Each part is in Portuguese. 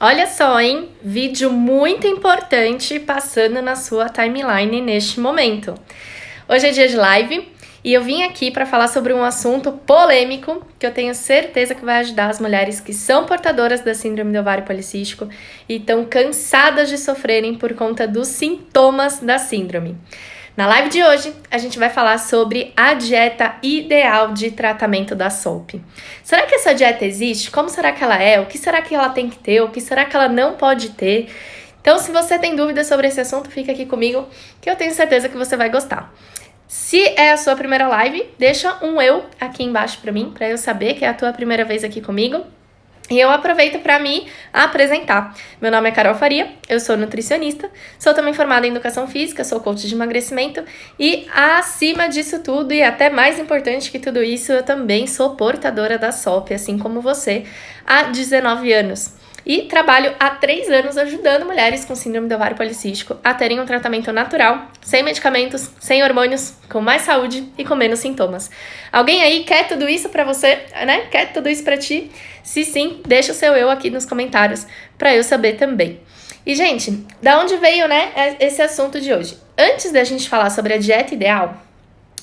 Olha só, hein? Vídeo muito importante passando na sua timeline neste momento. Hoje é dia de live e eu vim aqui para falar sobre um assunto polêmico que eu tenho certeza que vai ajudar as mulheres que são portadoras da síndrome do ovário policístico e estão cansadas de sofrerem por conta dos sintomas da síndrome. Na live de hoje, a gente vai falar sobre a dieta ideal de tratamento da SOP. Será que essa dieta existe? Como será que ela é? O que será que ela tem que ter? O que será que ela não pode ter? Então, se você tem dúvidas sobre esse assunto, fica aqui comigo, que eu tenho certeza que você vai gostar. Se é a sua primeira live, deixa um eu aqui embaixo para mim, para eu saber que é a tua primeira vez aqui comigo. E eu aproveito para me apresentar. Meu nome é Carol Faria, eu sou nutricionista, sou também formada em educação física, sou coach de emagrecimento e, acima disso tudo, e até mais importante que tudo isso, eu também sou portadora da SOP, assim como você, há 19 anos. E trabalho há 3 anos ajudando mulheres com síndrome do ovário policístico a terem um tratamento natural, sem medicamentos, sem hormônios, com mais saúde e com menos sintomas. Alguém aí quer tudo isso pra você, né? Quer tudo isso pra ti? Se sim, deixa o seu eu aqui nos comentários pra eu saber também. E, gente, da onde veio, né, esse assunto de hoje? Antes da gente falar sobre a dieta ideal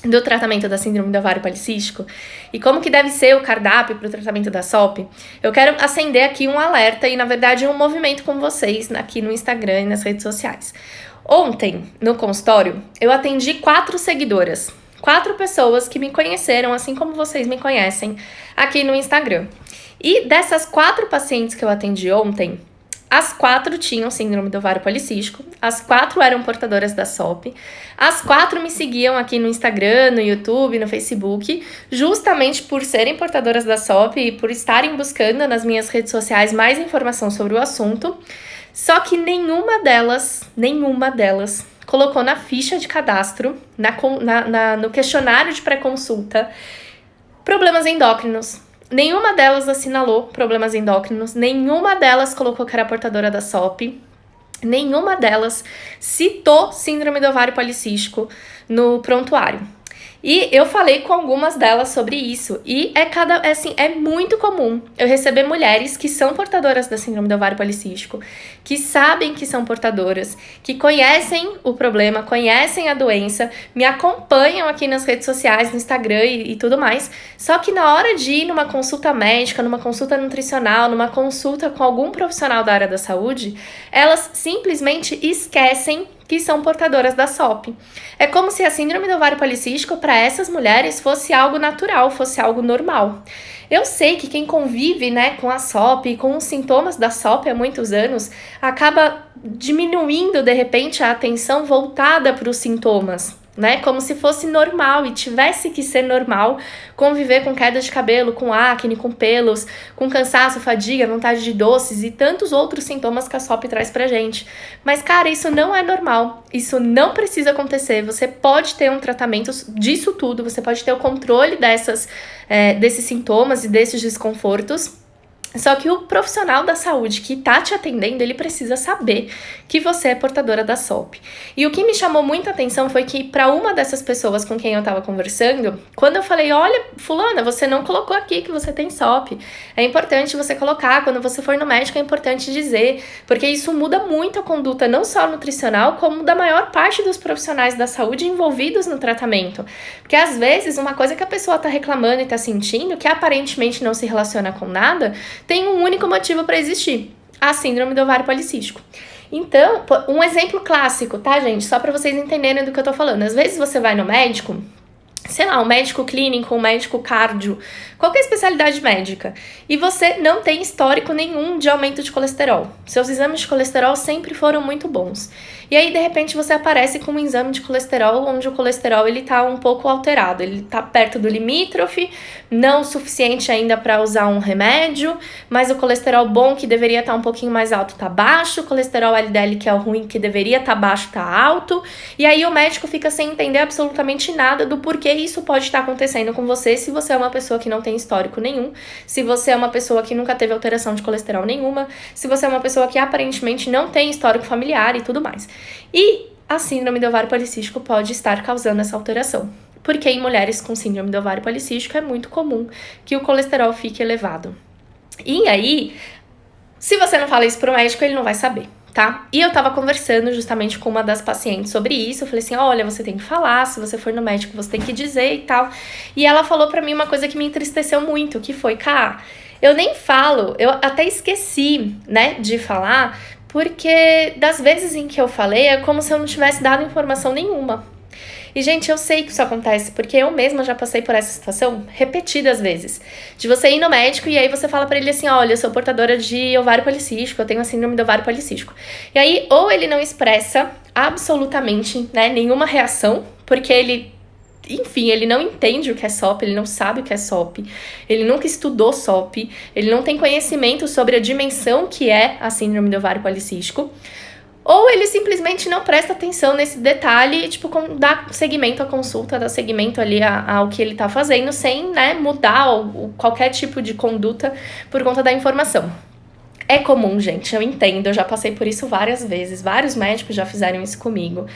do tratamento da síndrome do ovário policístico e como que deve ser o cardápio para o tratamento da SOP, eu quero acender aqui um alerta e, na verdade, um movimento com vocês aqui no Instagram e nas redes sociais. Ontem, no consultório, eu atendi 4 seguidoras, 4 pessoas que me conheceram, assim como vocês me conhecem, aqui no Instagram. E dessas 4 pacientes que eu atendi ontem, as 4 tinham síndrome do ovário policístico, as 4 eram portadoras da SOP, as 4 me seguiam aqui no Instagram, no YouTube, no Facebook, justamente por serem portadoras da SOP e por estarem buscando nas minhas redes sociais mais informação sobre o assunto, só que nenhuma delas colocou na ficha de cadastro, no questionário de pré-consulta, problemas endócrinos. Nenhuma delas assinalou problemas endócrinos, nenhuma delas colocou que era portadora da SOP, nenhuma delas citou síndrome do ovário policístico no prontuário. E eu falei com algumas delas sobre isso, e é muito comum eu receber mulheres que são portadoras da síndrome do ovário policístico, que sabem que são portadoras, que conhecem o problema, conhecem a doença, me acompanham aqui nas redes sociais, no Instagram e tudo mais, só que na hora de ir numa consulta médica, numa consulta nutricional, numa consulta com algum profissional da área da saúde, elas simplesmente esquecem que são portadoras da SOP. É como se a síndrome do ovário policístico para essas mulheres fosse algo natural, fosse algo normal. Eu sei que quem convive, né, com a SOP, com os sintomas da SOP há muitos anos, acaba diminuindo, de repente, a atenção voltada para os sintomas, né? Como se fosse normal e tivesse que ser normal conviver com queda de cabelo, com acne, com pelos, com cansaço, fadiga, vontade de doces e tantos outros sintomas que a SOP traz pra gente. Mas, cara, isso não é normal, isso não precisa acontecer. Você pode ter um tratamento disso tudo, você pode ter o controle desses sintomas e desses desconfortos. Só que o profissional da saúde que tá te atendendo, ele precisa saber que você é portadora da SOP. E o que me chamou muita atenção foi que para uma dessas pessoas com quem eu tava conversando, quando eu falei, olha, fulana, você não colocou aqui que você tem SOP. É importante você colocar, quando você for no médico é importante dizer, porque isso muda muito a conduta, não só nutricional, como da maior parte dos profissionais da saúde envolvidos no tratamento. Porque às vezes uma coisa que a pessoa tá reclamando e tá sentindo, que aparentemente não se relaciona com nada, tem um único motivo para existir, a síndrome do ovário policístico. Então, um exemplo clássico, tá, gente? Só para vocês entenderem do que eu tô falando. Às vezes você vai no médico, sei lá, um médico clínico, um médico cardio, qualquer especialidade médica, e você não tem histórico nenhum de aumento de colesterol. Seus exames de colesterol sempre foram muito bons. E aí, de repente, você aparece com um exame de colesterol onde o colesterol ele tá um pouco alterado, ele tá perto do limítrofe, não o suficiente ainda para usar um remédio, mas o colesterol bom que deveria estar um pouquinho mais alto tá baixo, o colesterol LDL que é o ruim que deveria estar baixo tá alto, e aí o médico fica sem entender absolutamente nada do porquê isso pode estar acontecendo com você se você é uma pessoa que não tem histórico nenhum, se você é uma pessoa que nunca teve alteração de colesterol nenhuma, se você é uma pessoa que aparentemente não tem histórico familiar e tudo mais. E a síndrome do ovário policístico pode estar causando essa alteração, porque em mulheres com síndrome do ovário policístico é muito comum que o colesterol fique elevado. E aí, Se você não fala isso pro médico, ele não vai saber, tá? E eu tava conversando justamente com uma das pacientes sobre isso. Eu falei assim, olha, você tem que falar, se você for no médico, você tem que dizer e tal. E ela falou pra mim uma coisa que me entristeceu muito, que foi, Cá, eu nem falo, eu até esqueci, né, de falar, porque das vezes em que eu falei, é como se eu não tivesse dado informação nenhuma. E, gente, eu sei que isso acontece, porque eu mesma já passei por essa situação repetidas vezes. De você ir no médico e aí você fala pra ele assim, olha, eu sou portadora de ovário policístico, eu tenho a síndrome do ovário policístico. E aí, ou ele não expressa absolutamente, né, nenhuma reação, porque ele... Enfim, ele não entende o que é SOP, ele não sabe o que é SOP, ele nunca estudou SOP, ele não tem conhecimento sobre a dimensão que é a síndrome do ovário policístico. Ou ele simplesmente não presta atenção nesse detalhe e, tipo, dá seguimento à consulta, dá seguimento ali ao que ele tá fazendo, sem, né, mudar qualquer tipo de conduta por conta da informação. É comum, gente, eu entendo, eu já passei por isso várias vezes, vários médicos já fizeram isso comigo.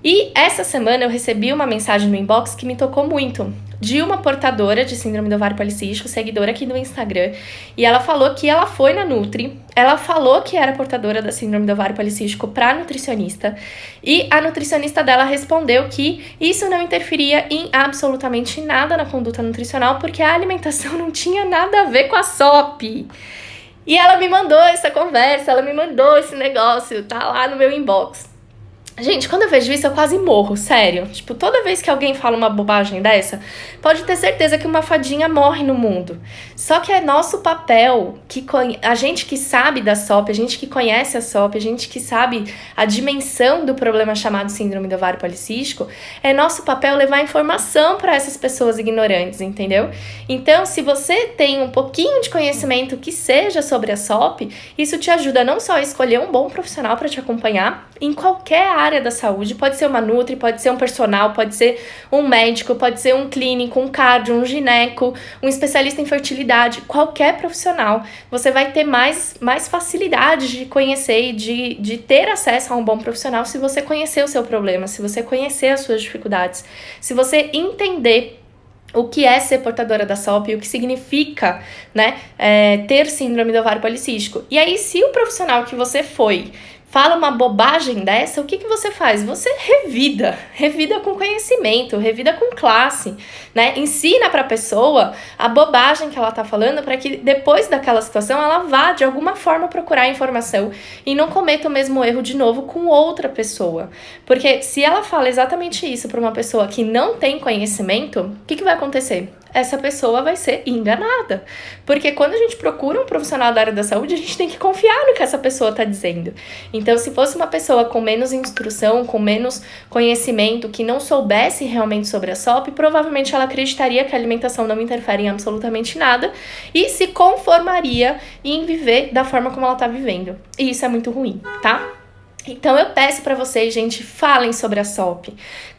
E essa semana eu recebi uma mensagem no inbox que me tocou muito, de uma portadora de síndrome do ovário policístico, seguidora aqui do Instagram, e ela falou que ela foi na Nutri, ela falou que era portadora da síndrome do ovário policístico pra nutricionista, e a nutricionista dela respondeu que isso não interferia em absolutamente nada na conduta nutricional, porque a alimentação não tinha nada a ver com a SOP. E ela me mandou essa conversa, ela me mandou esse negócio, tá lá no meu inbox. Gente, quando eu vejo isso, eu quase morro, sério. Tipo, toda vez que alguém fala uma bobagem dessa, pode ter certeza que uma fadinha morre no mundo. Só que é nosso papel, a gente que sabe da SOP, a gente que conhece a SOP, a gente que sabe a dimensão do problema chamado síndrome do ovário policístico, é nosso papel levar informação para essas pessoas ignorantes, entendeu? Então, se você tem um pouquinho de conhecimento que seja sobre a SOP, isso te ajuda não só a escolher um bom profissional para te acompanhar em qualquer área da saúde, pode ser uma nutri, pode ser um personal, pode ser um médico, pode ser um clínico, um cardio, um gineco, um especialista em fertilidade, qualquer profissional, você vai ter mais facilidade de conhecer e de ter acesso a um bom profissional se você conhecer o seu problema, se você conhecer as suas dificuldades, se você entender o que é ser portadora da SOP e o que significa, né, ter síndrome do ovário policístico. E aí, se o profissional que você foi fala uma bobagem dessa, o que você faz? Você revida com conhecimento, revida com classe, né? Ensina pra pessoa a bobagem que ela tá falando para que depois daquela situação ela vá de alguma forma procurar informação e não cometa o mesmo erro de novo com outra pessoa. Porque se ela fala exatamente isso para uma pessoa que não tem conhecimento, o que vai acontecer? Essa pessoa vai ser enganada. Porque quando a gente procura um profissional da área da saúde, a gente tem que confiar no que essa pessoa está dizendo. Então, se fosse uma pessoa com menos instrução, com menos conhecimento, que não soubesse realmente sobre a SOP, provavelmente ela acreditaria que a alimentação não interfere em absolutamente nada e se conformaria em viver da forma como ela está vivendo. E isso é muito ruim, tá? Então eu peço pra vocês, gente, falem sobre a SOP,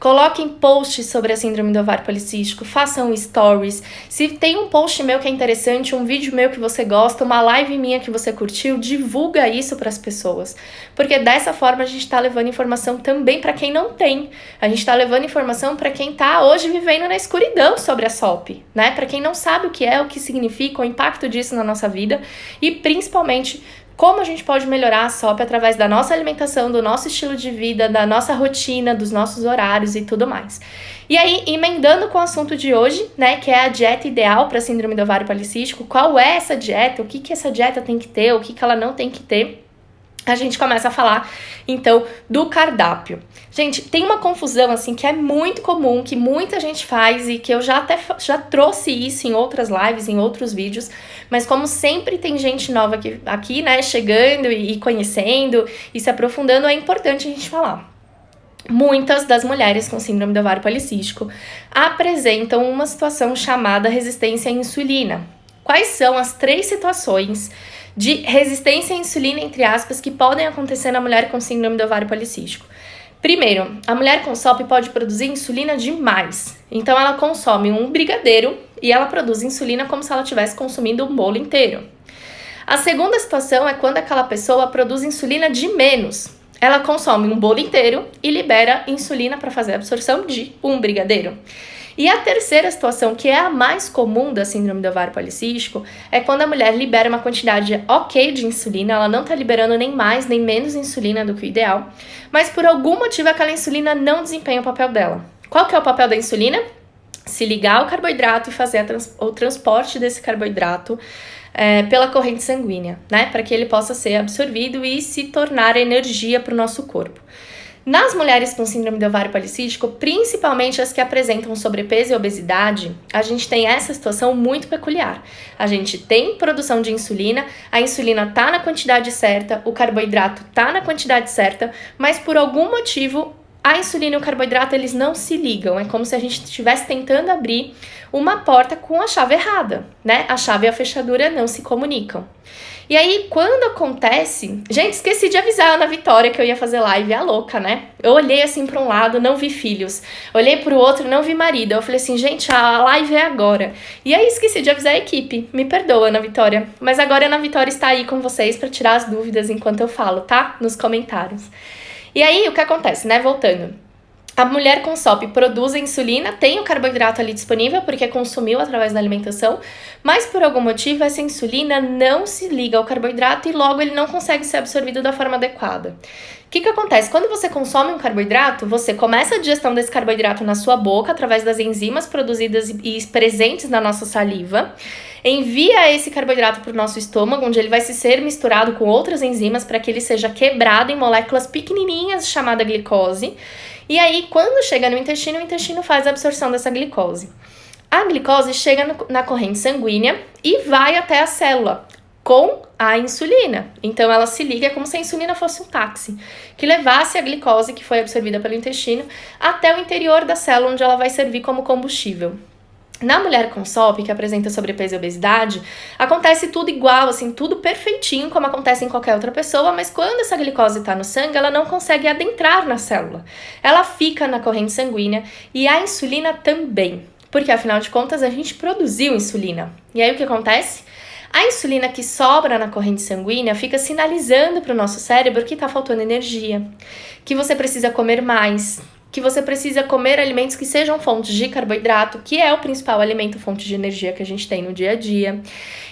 coloquem posts sobre a síndrome do ovário policístico, façam stories, se tem um post meu que é interessante, um vídeo meu que você gosta, uma live minha que você curtiu, divulga isso pras pessoas, porque dessa forma a gente tá levando informação também pra quem não tem, a gente tá levando informação pra quem tá hoje vivendo na escuridão sobre a SOP, né, pra quem não sabe o que significa, o impacto disso na nossa vida e principalmente como a gente pode melhorar a SOP através da nossa alimentação, do nosso estilo de vida, da nossa rotina, dos nossos horários e tudo mais. E aí, emendando com o assunto de hoje, né, que é a dieta ideal para síndrome do ovário policístico, qual é essa dieta, o que essa dieta tem que ter, o que ela não tem que ter, a gente começa a falar, então, do cardápio. Gente, tem uma confusão, assim, que é muito comum, que muita gente faz e que eu já trouxe isso em outras lives, em outros vídeos, mas como sempre tem gente nova aqui, né, chegando e conhecendo e se aprofundando, é importante a gente falar. Muitas das mulheres com síndrome do ovário policístico apresentam uma situação chamada resistência à insulina. Quais são as 3 situações de resistência à insulina, entre aspas, que podem acontecer na mulher com síndrome do ovário policístico? Primeiro, a mulher com SOP pode produzir insulina demais. Então, ela consome um brigadeiro e ela produz insulina como se ela estivesse consumindo um bolo inteiro. A segunda situação é quando aquela pessoa produz insulina de menos. Ela consome um bolo inteiro e libera insulina para fazer a absorção de um brigadeiro. E a terceira situação, que é a mais comum da síndrome do ovário policístico, é quando a mulher libera uma quantidade ok de insulina, ela não está liberando nem mais nem menos insulina do que o ideal, mas por algum motivo aquela insulina não desempenha o papel dela. Qual que é o papel da insulina? Se ligar ao carboidrato e fazer o transporte desse carboidrato pela corrente sanguínea, né? Para que ele possa ser absorvido e se tornar energia para o nosso corpo. Nas mulheres com síndrome do ovário policístico, principalmente as que apresentam sobrepeso e obesidade, a gente tem essa situação muito peculiar. A gente tem produção de insulina, a insulina tá na quantidade certa, o carboidrato tá na quantidade certa, mas por algum motivo a insulina e o carboidrato eles não se ligam. É como se a gente estivesse tentando abrir uma porta com a chave errada, né? A chave e a fechadura não se comunicam. E aí, quando acontece... Gente, esqueci de avisar a Ana Vitória que eu ia fazer live, a louca, né? Eu olhei assim para um lado, não vi filhos. Olhei para o outro, não vi marido. Eu falei assim, gente, a live é agora. E aí, esqueci de avisar a equipe. Me perdoa, Ana Vitória. Mas agora a Ana Vitória está aí com vocês para tirar as dúvidas enquanto eu falo, tá? Nos comentários. E aí, o que acontece, né? Voltando. A mulher com SOP produz a insulina, tem o carboidrato ali disponível porque consumiu através da alimentação, mas por algum motivo essa insulina não se liga ao carboidrato e logo ele não consegue ser absorvido da forma adequada. O que acontece? Quando você consome um carboidrato, você começa a digestão desse carboidrato na sua boca através das enzimas produzidas e presentes na nossa saliva, envia esse carboidrato para o nosso estômago, onde ele vai se ser misturado com outras enzimas para que ele seja quebrado em moléculas pequenininhas chamada glicose. E aí, quando chega no intestino, o intestino faz a absorção dessa glicose. A glicose chega na corrente sanguínea e vai até a célula com a insulina. Então, ela se liga como se a insulina fosse um táxi, que levasse a glicose que foi absorvida pelo intestino até o interior da célula, onde ela vai servir como combustível. Na mulher com SOP, que apresenta sobrepeso e obesidade, acontece tudo igual, assim, tudo perfeitinho, como acontece em qualquer outra pessoa, mas quando essa glicose está no sangue, ela não consegue adentrar na célula. Ela fica na corrente sanguínea e a insulina também, porque afinal de contas a gente produziu insulina. E aí o que acontece? A insulina que sobra na corrente sanguínea fica sinalizando para o nosso cérebro que está faltando energia, que você precisa comer mais, que você precisa comer alimentos que sejam fontes de carboidrato, que é o principal alimento fonte de energia que a gente tem no dia a dia.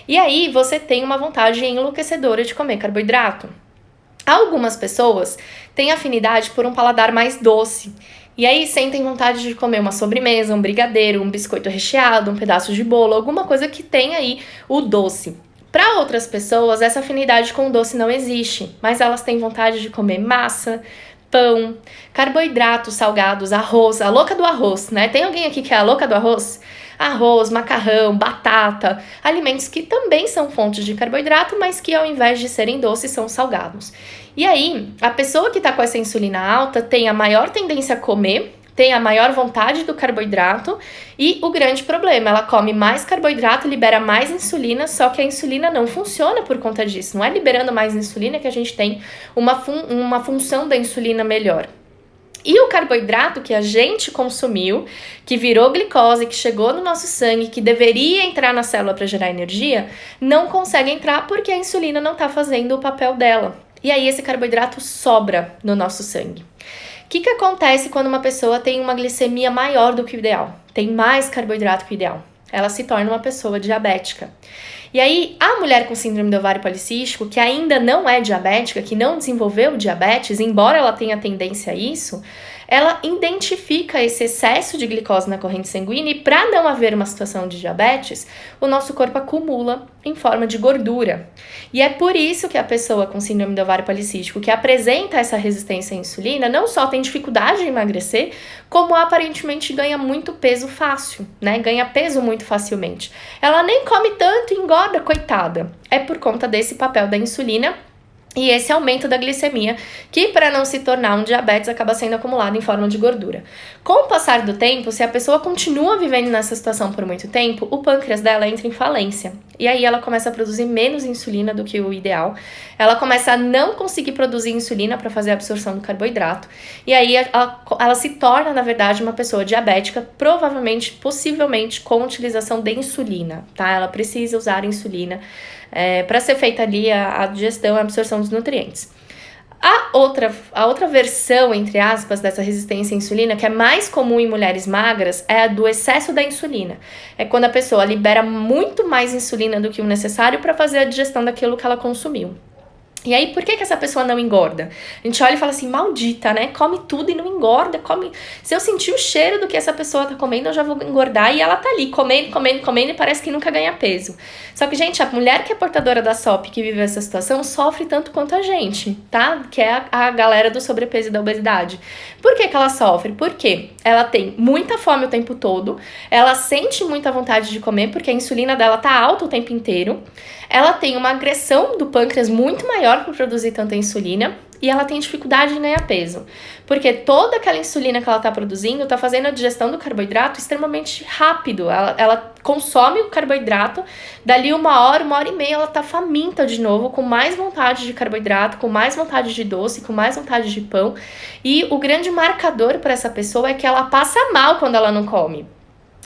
E aí você tem uma vontade enlouquecedora de comer carboidrato. Algumas pessoas têm afinidade por um paladar mais doce. E aí sentem vontade de comer uma sobremesa, um brigadeiro, um biscoito recheado, um pedaço de bolo, alguma coisa que tenha aí o doce. Para outras pessoas, essa afinidade com o doce não existe, mas elas têm vontade de comer massa, pão, carboidratos salgados, arroz, a louca do arroz, né? Tem alguém aqui que é a louca do arroz? Arroz, macarrão, batata, alimentos que também são fontes de carboidrato, mas que ao invés de serem doces, são salgados. E aí, a pessoa que tá com essa insulina alta tem a maior tendência a comer, tem a maior vontade do carboidrato e o grande problema, ela come mais carboidrato, libera mais insulina, só que a insulina não funciona por conta disso. Não é liberando mais insulina que a gente tem uma função da insulina melhor. E o carboidrato que a gente consumiu, que virou glicose, que chegou no nosso sangue, que deveria entrar na célula para gerar energia, não consegue entrar porque a insulina não está fazendo o papel dela. E aí esse carboidrato sobra no nosso sangue. O que acontece quando uma pessoa tem uma glicemia maior do que o ideal? Tem mais carboidrato que o ideal. Ela se torna uma pessoa diabética. E aí, a mulher com síndrome do ovário policístico, que ainda não é diabética, que não desenvolveu diabetes, embora ela tenha tendência a isso, ela identifica esse excesso de glicose na corrente sanguínea e para não haver uma situação de diabetes, o nosso corpo acumula em forma de gordura. E é por isso que a pessoa com síndrome do ovário policístico que apresenta essa resistência à insulina não só tem dificuldade em emagrecer, como aparentemente ganha muito peso fácil, né? Ganha peso muito facilmente. Ela nem come tanto e engorda, coitada. É por conta desse papel da insulina e esse aumento da glicemia, que para não se tornar um diabetes acaba sendo acumulado em forma de gordura. Com o passar do tempo, se a pessoa continua vivendo nessa situação por muito tempo, o pâncreas dela entra em falência. E aí ela começa a produzir menos insulina do que o ideal. Ela começa a não conseguir produzir insulina para fazer a absorção do carboidrato. E aí ela se torna, na verdade, uma pessoa diabética, provavelmente, possivelmente, com utilização de insulina, tá? Ela precisa usar insulina para ser feita ali a digestão e a absorção dos nutrientes. A outra versão, entre aspas, dessa resistência à insulina, que é mais comum em mulheres magras, é a do excesso da insulina. É quando a pessoa libera muito mais insulina do que o necessário para fazer a digestão daquilo que ela consumiu. E aí, por que essa pessoa não engorda? A gente olha e fala assim, maldita, né? Come tudo e não engorda, come... Se eu sentir o cheiro do que essa pessoa tá comendo, eu já vou engordar. E ela tá ali, comendo e parece que nunca ganha peso. Só que, gente, a mulher que é portadora da SOP, que vive essa situação, sofre tanto quanto a gente, tá? Que é a galera do sobrepeso e da obesidade. Por que ela sofre? Porque ela tem muita fome o tempo todo, ela sente muita vontade de comer, porque a insulina dela tá alta o tempo inteiro, ela tem uma agressão do pâncreas muito maior para produzir tanta insulina e ela tem dificuldade em ganhar peso. Porque toda aquela insulina que ela está produzindo está fazendo a digestão do carboidrato extremamente rápido. Ela consome o carboidrato, dali 1 hora e meia ela está faminta de novo, com mais vontade de carboidrato, com mais vontade de doce, com mais vontade de pão. E o grande marcador para essa pessoa é que ela passa mal quando ela não come.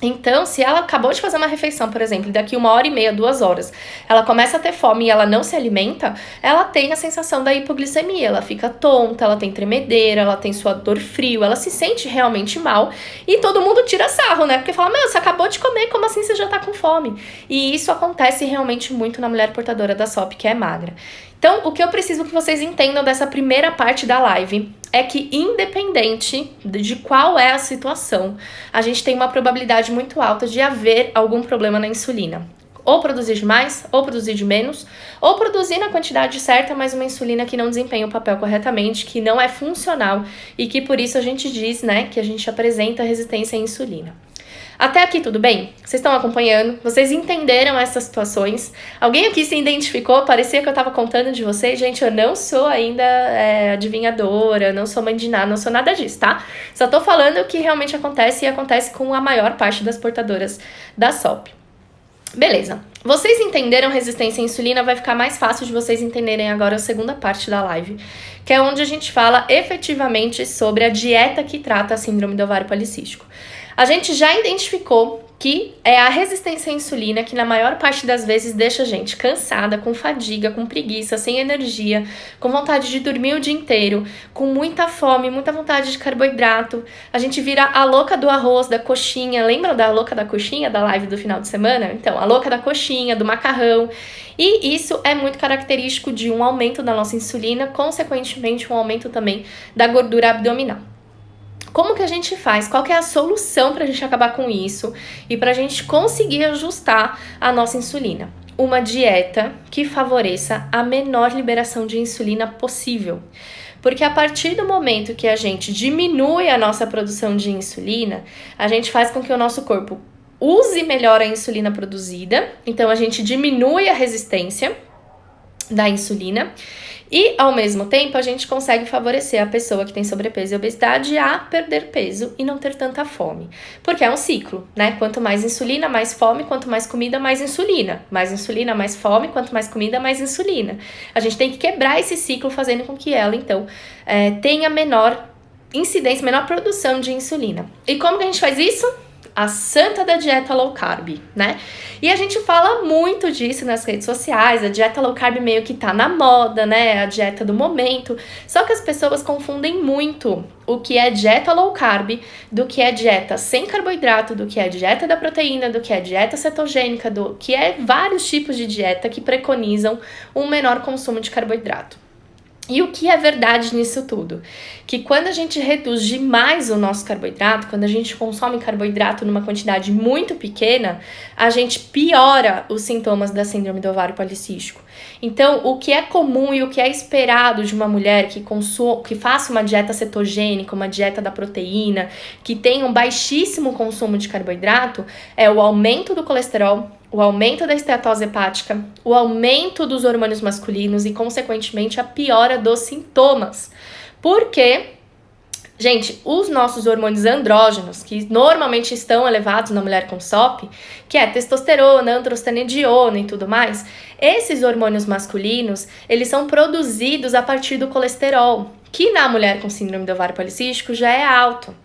Então, se ela acabou de fazer uma refeição, por exemplo, e daqui 1 hora e meia, 2 horas, ela começa a ter fome e ela não se alimenta, ela tem a sensação da hipoglicemia, ela fica tonta, ela tem tremedeira, ela tem suador frio, ela se sente realmente mal e todo mundo tira sarro, né? Porque fala, meu, você acabou de comer, como assim você já tá com fome? E isso acontece realmente muito na mulher portadora da SOP, que é magra. Então, o que eu preciso que vocês entendam dessa primeira parte da live é que, independente de qual é a situação, a gente tem uma probabilidade muito alta de haver algum problema na insulina. Ou produzir de mais, ou produzir de menos, ou produzir na quantidade certa, mas uma insulina que não desempenha o papel corretamente, que não é funcional e que por isso a gente diz, né, que a gente apresenta resistência à insulina. Até aqui tudo bem? Vocês estão acompanhando? Vocês entenderam essas situações? Alguém aqui se identificou? Parecia que eu estava contando de vocês. Gente, eu não sou ainda adivinhadora, não sou mãe de nada, não sou nada disso, tá? Só tô falando o que realmente acontece e acontece com a maior parte das portadoras da SOP. Beleza. Vocês entenderam resistência à insulina? Vai ficar mais fácil de vocês entenderem agora a segunda parte da live, que é onde a gente fala efetivamente sobre a dieta que trata a síndrome do ovário policístico. A gente já identificou que é a resistência à insulina que na maior parte das vezes deixa a gente cansada, com fadiga, com preguiça, sem energia, com vontade de dormir o dia inteiro, com muita fome, muita vontade de carboidrato. A gente vira a louca do arroz, da coxinha. Lembra da louca da coxinha, da live do final de semana? Então, a louca da coxinha, do macarrão. E isso é muito característico de um aumento da nossa insulina, consequentemente um aumento também da gordura abdominal. Como que a gente faz? Qual que é a solução para a gente acabar com isso e para a gente conseguir ajustar a nossa insulina? Uma dieta que favoreça a menor liberação de insulina possível. Porque a partir do momento que a gente diminui a nossa produção de insulina, a gente faz com que o nosso corpo use melhor a insulina produzida, então a gente diminui a resistência da insulina e, ao mesmo tempo, a gente consegue favorecer a pessoa que tem sobrepeso e obesidade a perder peso e não ter tanta fome. Porque é um ciclo, né? Quanto mais insulina, mais fome, quanto mais comida, mais insulina. Mais insulina, mais fome, quanto mais comida, mais insulina. A gente tem que quebrar esse ciclo fazendo com que ela, então, tenha menor incidência, menor produção de insulina. E como que a gente faz isso? A santa da dieta low carb, né? E a gente fala muito disso nas redes sociais, a dieta low carb meio que tá na moda, né? A dieta do momento. Só que as pessoas confundem muito o que é dieta low carb, do que é dieta sem carboidrato, do que é dieta da proteína, do que é dieta cetogênica, do que é vários tipos de dieta que preconizam um menor consumo de carboidrato. E o que é verdade nisso tudo? Que quando a gente reduz demais o nosso carboidrato, quando a gente consome carboidrato numa quantidade muito pequena, a gente piora os sintomas da síndrome do ovário policístico. Então, o que é comum e o que é esperado de uma mulher que faça uma dieta cetogênica, uma dieta da proteína, que tenha um baixíssimo consumo de carboidrato, é o aumento do colesterol, o aumento da esteatose hepática, o aumento dos hormônios masculinos e, consequentemente, a piora dos sintomas. Porque Gente, os nossos hormônios andrógenos, que normalmente estão elevados na mulher com SOP, que é testosterona, androstenediona e tudo mais, esses hormônios masculinos, eles são produzidos a partir do colesterol, que na mulher com síndrome do ovário policístico já é alto.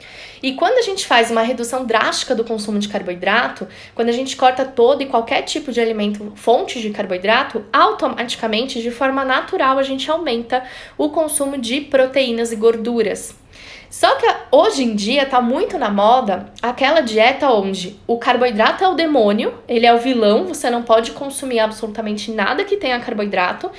E quando a gente faz uma redução drástica do consumo de carboidrato, quando a gente corta todo e qualquer tipo de alimento fonte de carboidrato, automaticamente, de forma natural, a gente aumenta o consumo de proteínas e gorduras. Só que hoje em dia tá muito na moda aquela dieta onde o carboidrato é o demônio, ele é o vilão, você não pode consumir absolutamente nada que tenha carboidrato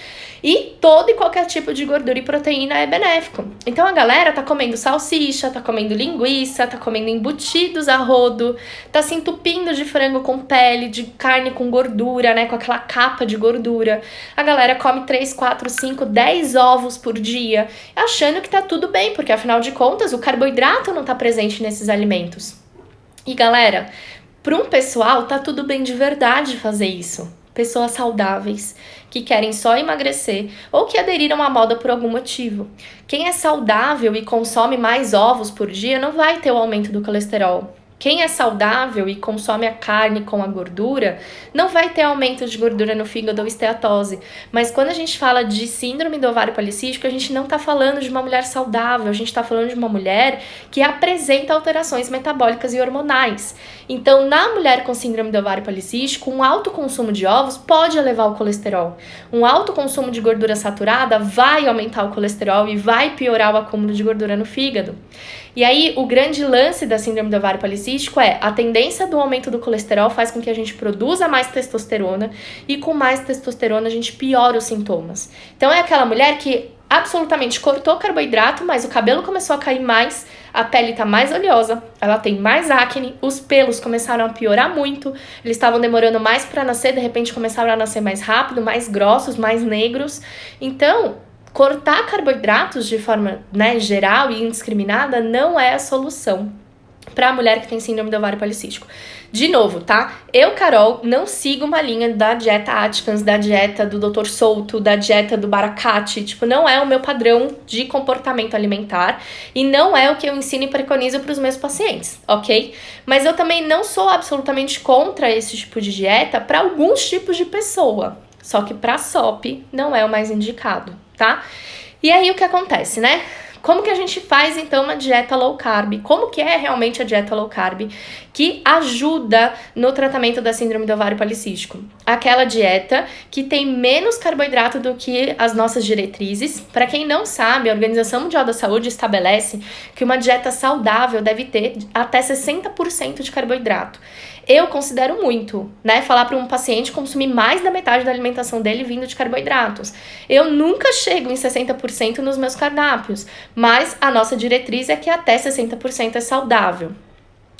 e todo e qualquer tipo de gordura e proteína é benéfico. Então a galera tá comendo salsicha, tá comendo linguiça, tá comendo embutidos a rodo, tá se entupindo de frango com pele, de carne com gordura, né, com aquela capa de gordura. A galera come 3, 4, 5, 10 ovos por dia, achando que tá tudo bem, porque afinal de contas o carboidrato não está presente nesses alimentos. E galera, para um pessoal tá tudo bem de verdade fazer isso. Pessoas saudáveis, que querem só emagrecer ou que aderiram à moda por algum motivo. Quem é saudável e consome mais ovos por dia não vai ter o aumento do colesterol. Quem é saudável e consome a carne com a gordura não vai ter aumento de gordura no fígado ou esteatose. Mas quando a gente fala de síndrome do ovário policístico, a gente não está falando de uma mulher saudável, a gente está falando de uma mulher que apresenta alterações metabólicas e hormonais. Então, na mulher com síndrome do ovário policístico, um alto consumo de ovos pode elevar o colesterol. Um alto consumo de gordura saturada vai aumentar o colesterol e vai piorar o acúmulo de gordura no fígado. E aí, o grande lance da síndrome do ovário policístico é a tendência do aumento do colesterol faz com que a gente produza mais testosterona e com mais testosterona a gente piora os sintomas. Então, é aquela mulher que absolutamente cortou carboidrato, mas o cabelo começou a cair mais, a pele tá mais oleosa, ela tem mais acne, os pelos começaram a piorar muito, eles estavam demorando mais para nascer, de repente começaram a nascer mais rápido, mais grossos, mais negros. Então, cortar carboidratos de forma, geral e indiscriminada não é a solução para a mulher que tem síndrome do ovário policístico. De novo, tá? Eu, Carol, não sigo uma linha da dieta Atkins, da dieta do Dr. Souto, da dieta do Baracate. Tipo, não é o meu padrão de comportamento alimentar e não é o que eu ensino e preconizo para os meus pacientes, ok? Mas eu também não sou absolutamente contra esse tipo de dieta para alguns tipos de pessoa. Só que para SOP não é o mais indicado, tá? E aí o que acontece, né? Como que a gente faz, então, uma dieta low carb? Como que é realmente a dieta low carb que ajuda no tratamento da síndrome do ovário policístico? Aquela dieta que tem menos carboidrato do que as nossas diretrizes. Para quem não sabe, a Organização Mundial da Saúde estabelece que uma dieta saudável deve ter até 60% de carboidrato. Eu considero muito, falar para um paciente consumir mais da metade da alimentação dele vindo de carboidratos. Eu nunca chego em 60% nos meus cardápios, mas a nossa diretriz é que até 60% é saudável.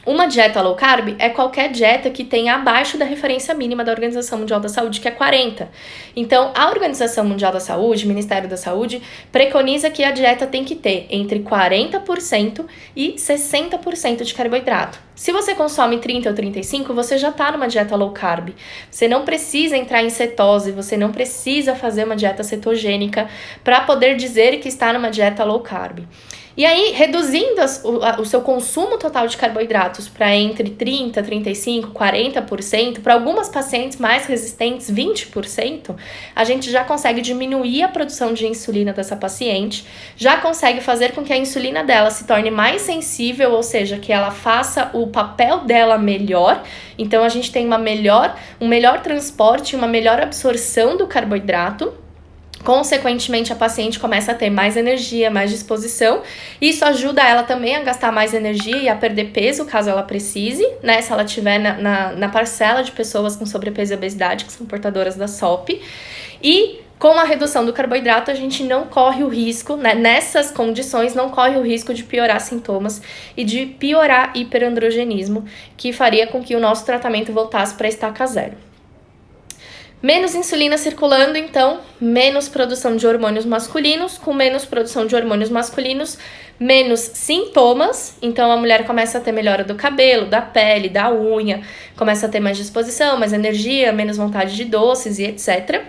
Uma dieta low carb é qualquer dieta que tenha abaixo da referência mínima da Organização Mundial da Saúde, que é 40. Então, a Organização Mundial da Saúde, Ministério da Saúde, preconiza que a dieta tem que ter entre 40% e 60% de carboidrato. Se você consome 30 ou 35, você já está numa dieta low carb. Você não precisa entrar em cetose, você não precisa fazer uma dieta cetogênica para poder dizer que está numa dieta low carb. E aí, reduzindo o seu consumo total de carboidratos para entre 30%, 35%, 40%, para algumas pacientes mais resistentes, 20%, a gente já consegue diminuir a produção de insulina dessa paciente, já consegue fazer com que a insulina dela se torne mais sensível, ou seja, que ela faça o papel dela melhor. Então, a gente tem um melhor transporte, uma melhor absorção do carboidrato. Consequentemente, a paciente começa a ter mais energia, mais disposição. Isso ajuda ela também a gastar mais energia e a perder peso, caso ela precise, Se ela estiver na parcela de pessoas com sobrepeso e obesidade, que são portadoras da SOP. E com a redução do carboidrato, a gente não corre o risco, nessas condições, não corre o risco de piorar sintomas e de piorar hiperandrogenismo, que faria com que o nosso tratamento voltasse para a estaca zero. Menos insulina circulando, então, menos produção de hormônios masculinos. Com menos produção de hormônios masculinos, menos sintomas. Então, a mulher começa a ter melhora do cabelo, da pele, da unha. Começa a ter mais disposição, mais energia, menos vontade de doces e etc.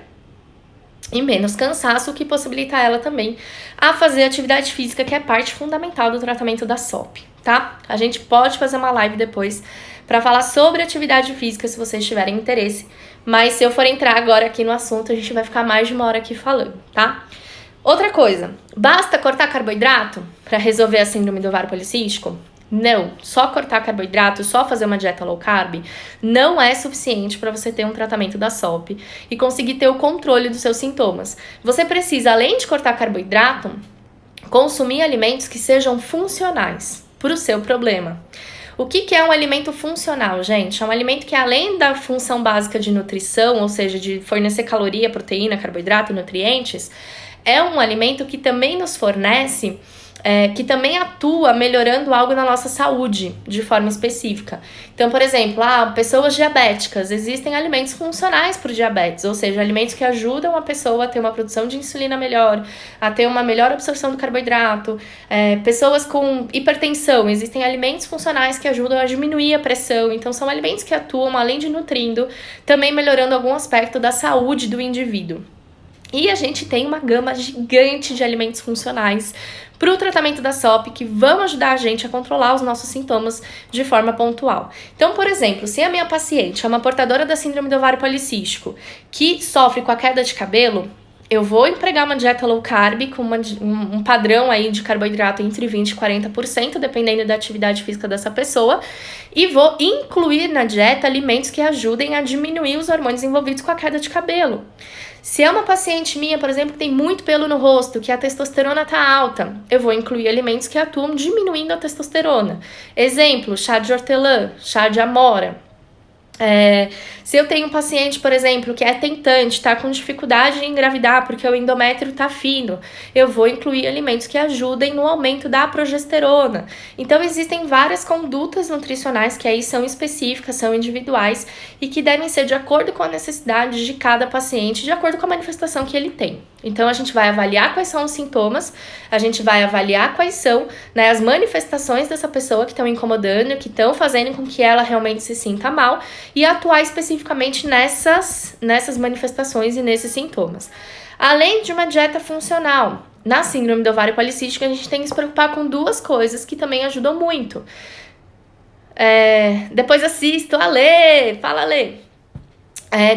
e menos cansaço, o que possibilita ela também a fazer atividade física, que é parte fundamental do tratamento da SOP, tá? A gente pode fazer uma live depois para falar sobre atividade física, se vocês tiverem interesse, mas se eu for entrar agora aqui no assunto, a gente vai ficar mais de uma hora aqui falando, tá? Outra coisa, basta cortar carboidrato para resolver a síndrome do ovário policístico? Não, só cortar carboidrato, só fazer uma dieta low carb não é suficiente para você ter um tratamento da SOP e conseguir ter o controle dos seus sintomas. Você precisa, além de cortar carboidrato, consumir alimentos que sejam funcionais para o seu problema. O que é um alimento funcional, gente? É um alimento que, além da função básica de nutrição, ou seja, de fornecer caloria, proteína, carboidrato e nutrientes, é um alimento que também nos fornece, que também atua melhorando algo na nossa saúde, de forma específica. Então, por exemplo, pessoas diabéticas, existem alimentos funcionais para o diabetes, ou seja, alimentos que ajudam a pessoa a ter uma produção de insulina melhor, a ter uma melhor absorção do carboidrato. Pessoas com hipertensão, existem alimentos funcionais que ajudam a diminuir a pressão, então são alimentos que atuam, além de nutrindo, também melhorando algum aspecto da saúde do indivíduo. E a gente tem uma gama gigante de alimentos funcionais para o tratamento da SOP que vão ajudar a gente a controlar os nossos sintomas de forma pontual. Então, por exemplo, se a minha paciente é uma portadora da síndrome do ovário policístico que sofre com a queda de cabelo, eu vou empregar uma dieta low carb com um padrão aí de carboidrato entre 20% e 40%, dependendo da atividade física dessa pessoa, e vou incluir na dieta alimentos que ajudem a diminuir os hormônios envolvidos com a queda de cabelo. Se é uma paciente minha, por exemplo, que tem muito pelo no rosto, que a testosterona está alta, eu vou incluir alimentos que atuam diminuindo a testosterona. Exemplo, chá de hortelã, chá de amora. Se eu tenho um paciente, por exemplo, que é tentante, está com dificuldade em engravidar porque o endométrio está fino, eu vou incluir alimentos que ajudem no aumento da progesterona. Então, existem várias condutas nutricionais que aí são específicas, são individuais e que devem ser de acordo com a necessidade de cada paciente, de acordo com a manifestação que ele tem. Então, a gente vai avaliar quais são os sintomas, a gente vai avaliar quais são, né, as manifestações dessa pessoa que estão incomodando, que estão fazendo com que ela realmente se sinta mal e atuar especificamente nessas manifestações e nesses sintomas. Além de uma dieta funcional, na síndrome do ovário policístico, a gente tem que se preocupar com duas coisas que também ajudam muito. Depois assisto a Lê, fala Lê.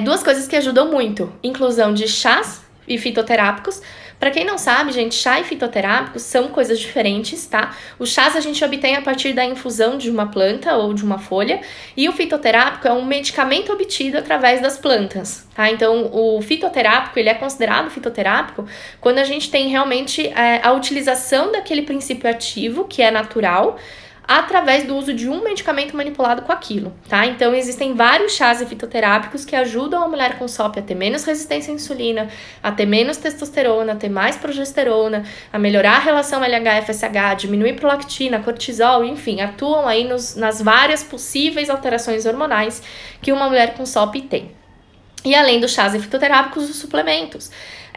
Duas coisas que ajudam muito, inclusão de chás e fitoterápicos. Para quem não sabe, gente, chá e fitoterápicos são coisas diferentes, tá? Os chás a gente obtém a partir da infusão de uma planta ou de uma folha, e o fitoterápico é um medicamento obtido através das plantas, tá? Então, o fitoterápico, ele é considerado fitoterápico quando a gente tem realmente a utilização daquele princípio ativo, que é natural, através do uso de um medicamento manipulado com aquilo, tá? Então, existem vários chás e fitoterápicos que ajudam a mulher com SOP a ter menos resistência à insulina, a ter menos testosterona, a ter mais progesterona, a melhorar a relação LH-FSH, diminuir prolactina, cortisol, enfim, atuam aí nas várias possíveis alterações hormonais que uma mulher com SOP tem. E além dos chás e fitoterápicos, os suplementos.